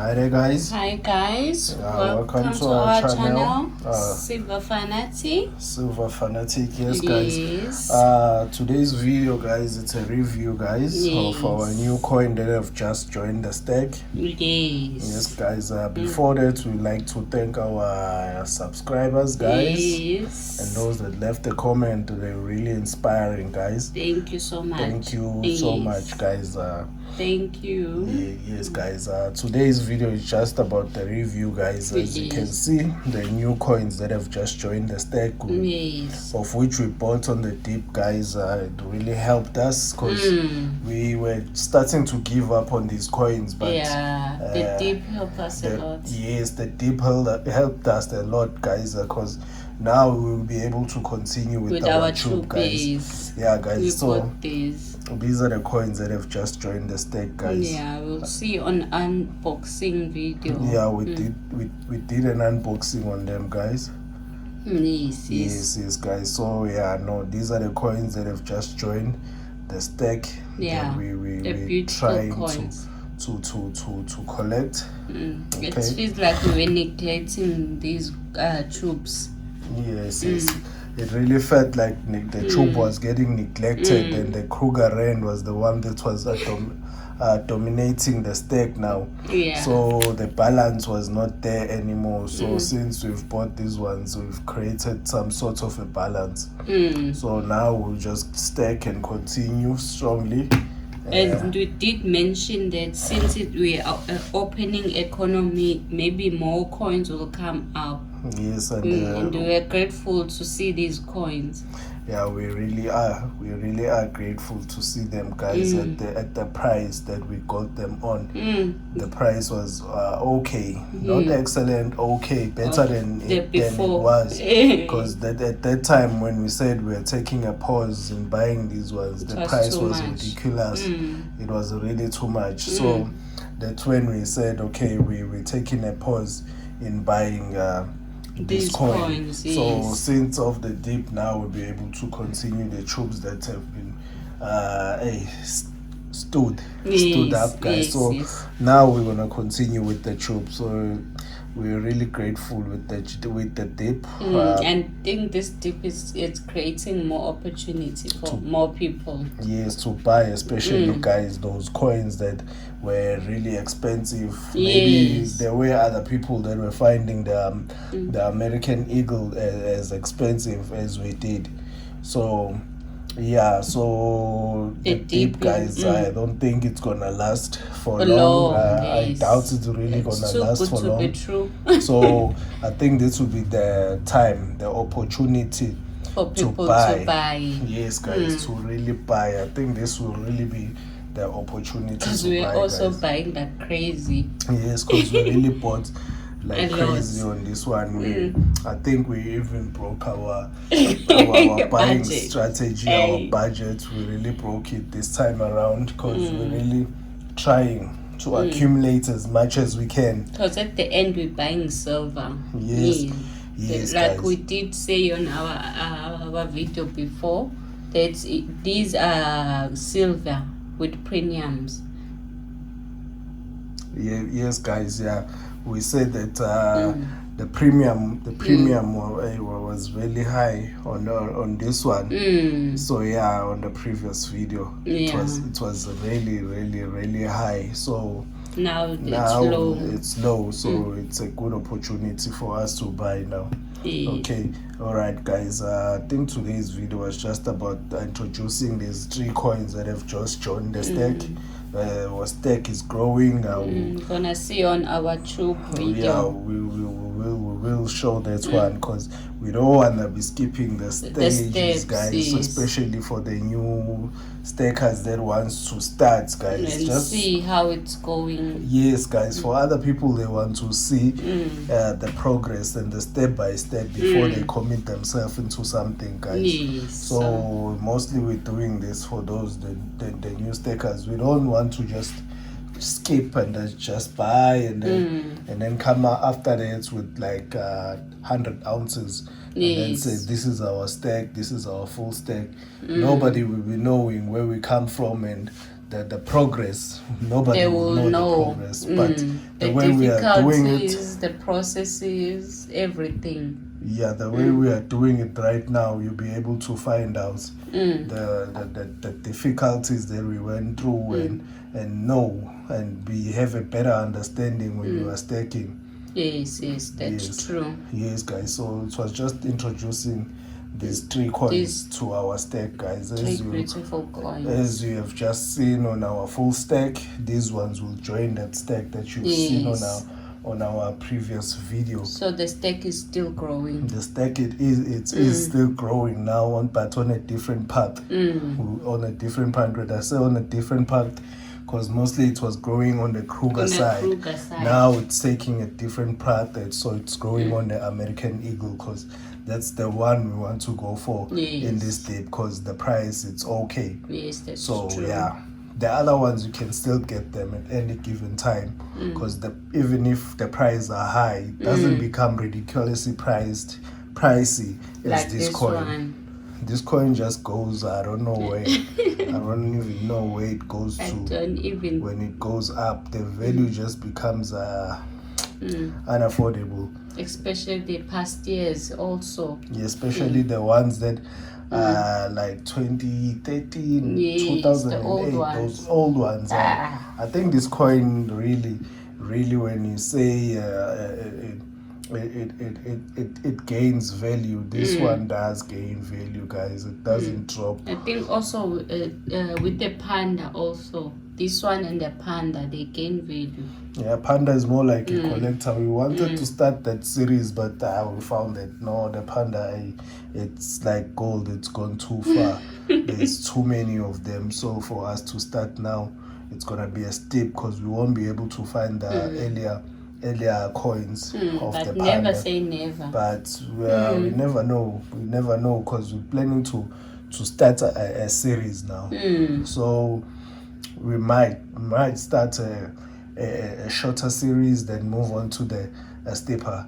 Hi there, guys. Hi guys, Welcome to our our channel, channel, Silver Fanatic. Silver Fanatic. Yes, guys. Yes. Today's video, guys, it's a review, guys, of our new coin that have just joined the stack. Yes, guys. Before that, we'd like to thank our subscribers, guys, Yes. and those that left a comment. They're really inspiring, guys. Thank you so much. Thank you so much, guys. Thank you. Yes, guys. Today's video is just about the review, guys. As you can see, the new coins that have just joined the stack, of which we bought on the dip, guys. It really helped us because we were starting to give up on these coins, but the dip helped us a lot. Yes, the dip helped us a lot, guys, because now we will be able to continue with our troop, guys. Yeah, guys. These are the coins that have just joined the stack, guys. Yeah, we'll see on unboxing video. Yeah, we did an unboxing on them, guys. Yes, guys. So these are the coins that have just joined the stack. Yeah, we trying coins to collect. Okay. It feels like we were neglecting these troops. Yes. It really felt like the troop was getting neglected, and the Kruger Rand was the one that was dominating the stack now. Yeah. So the balance was not there anymore. So since we've bought these ones, we've created some sort of a balance. So now we'll just stack and continue strongly. And we did mention that since we are opening economy, maybe more coins will come up. Yes, and we are grateful to see these coins. Yeah, we really are. We really are grateful to see them, guys, at the price that we got them on. The price was okay, not excellent, okay, better than it was. Because at that time when we said we were taking a pause in buying these ones, the price was ridiculous. It was really too much. So that's when we said, okay, we're taking a pause in buying these coins. So since of the dip, now we'll be able to continue the troops that have been stood up, guys. Now we're gonna continue with the troops. So we're really grateful with the dip. And I think this dip it's creating more opportunity for more people. Yes, to buy, especially guys, those coins that were really expensive. Maybe there were other people that were finding the American Eagle as expensive as we did. So the dip, guys, I don't think it's gonna last for long. I doubt it's really gonna last for long. So I think this will be the time, the opportunity for people to buy. Yes, guys, to really buy. I think this will really be the opportunity to buy. Because we're also buying like crazy. Yes, because we really bought like crazy on this one. I think we even broke our buying strategy, our budget. We really broke it this time around because we're really trying to accumulate as much as we can. Because at the end we're buying silver. Yes, like guys. We did say on our video before that these are silver with premiums. Yes, guys. Yeah, we said that the premium was really high on this one. So on the previous video, it was really high. So now it's low. So it's a good opportunity for us to buy now. Okay, all right, guys. I think today's video was just about introducing these 3 coins that have just joined the stack. Our stack is growing. We're gonna see on our troop video. Yeah, we will show that one because we don't wanna be skipping the stages, guys. Especially for the new stackers that wants to start, guys. And just see how it's going. Yes, guys. For other people, they want to see the progress and the step by step before they commit themselves into something, guys. So mostly we're doing this for those the new stackers. We don't want to just skip and just buy and then come out after that with like 100 ounces and then say this is our stack, this is our full stack. Nobody will be knowing where we come from and the progress. Nobody They will will know the know. progress, but the The way we are doing it, difficulties, the processes, everything. yeah, the way we are doing it right now, you'll be able to find out the difficulties that we went through and know and have a better understanding when you are staking. Yes, that's true. Yes, guys. So it was just introducing these three coins to our stack, guys. Three beautiful coins. As you have just seen on our full stack, these ones will join that stack that you've seen on our previous video. So the stack is still growing. The stack is still growing now, but on a different path. On a different path. When I say on a different path, because mostly it was growing on the Kruger side. Now it's taking a different path, so it's growing on the American Eagle, because that's the one we want to go for in this dip, because the price, it's okay. Yes, that's so true. Yeah, the other ones you can still get them at any given time, because even if the prices are high, it doesn't become ridiculously pricey as like this coin. This coin just goes, I don't know where. I don't even know where it goes to. When it goes up, the value just becomes unaffordable. Especially the past years also. Yeah, especially the ones that like 2013, 2008, those old ones. I think this coin really when you say it gains value, this one does gain value, guys. It doesn't drop. I think also with the panda also, this one and the panda, they gain value. Yeah, panda is more like a collector. We wanted to start that series, but we found that no, the panda, it's like gold. It's gone too far. There's too many of them, so for us to start now, it's gonna be a steep, because we won't be able to find the earlier coins of but the panda. Never say never. But we never know. We never know, because we're planning to start a series now. So we might start a shorter series, then move on to a steeper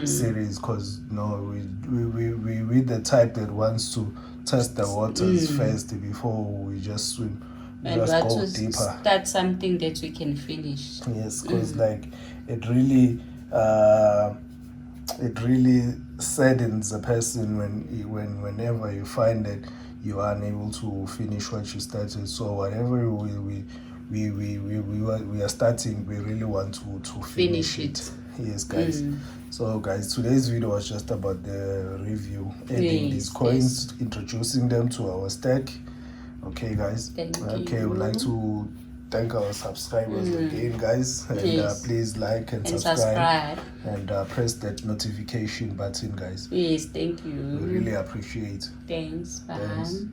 series, because we the type that wants to test the waters first before we just swim. And just that go was deeper. That's something that we can finish. Yes, because like it really saddens a person whenever you find that you are unable to finish what you started. So whatever we are starting, we really want to finish it. Yes, guys. So guys, today's video was just about the review, adding these coins, introducing them to our stack. Okay, guys. Thank you. We'd like to thank our subscribers again, guys, and please like and subscribe and press that notification button, guys. Yes, thank you. We really appreciate. Thanks. Bye. Thanks.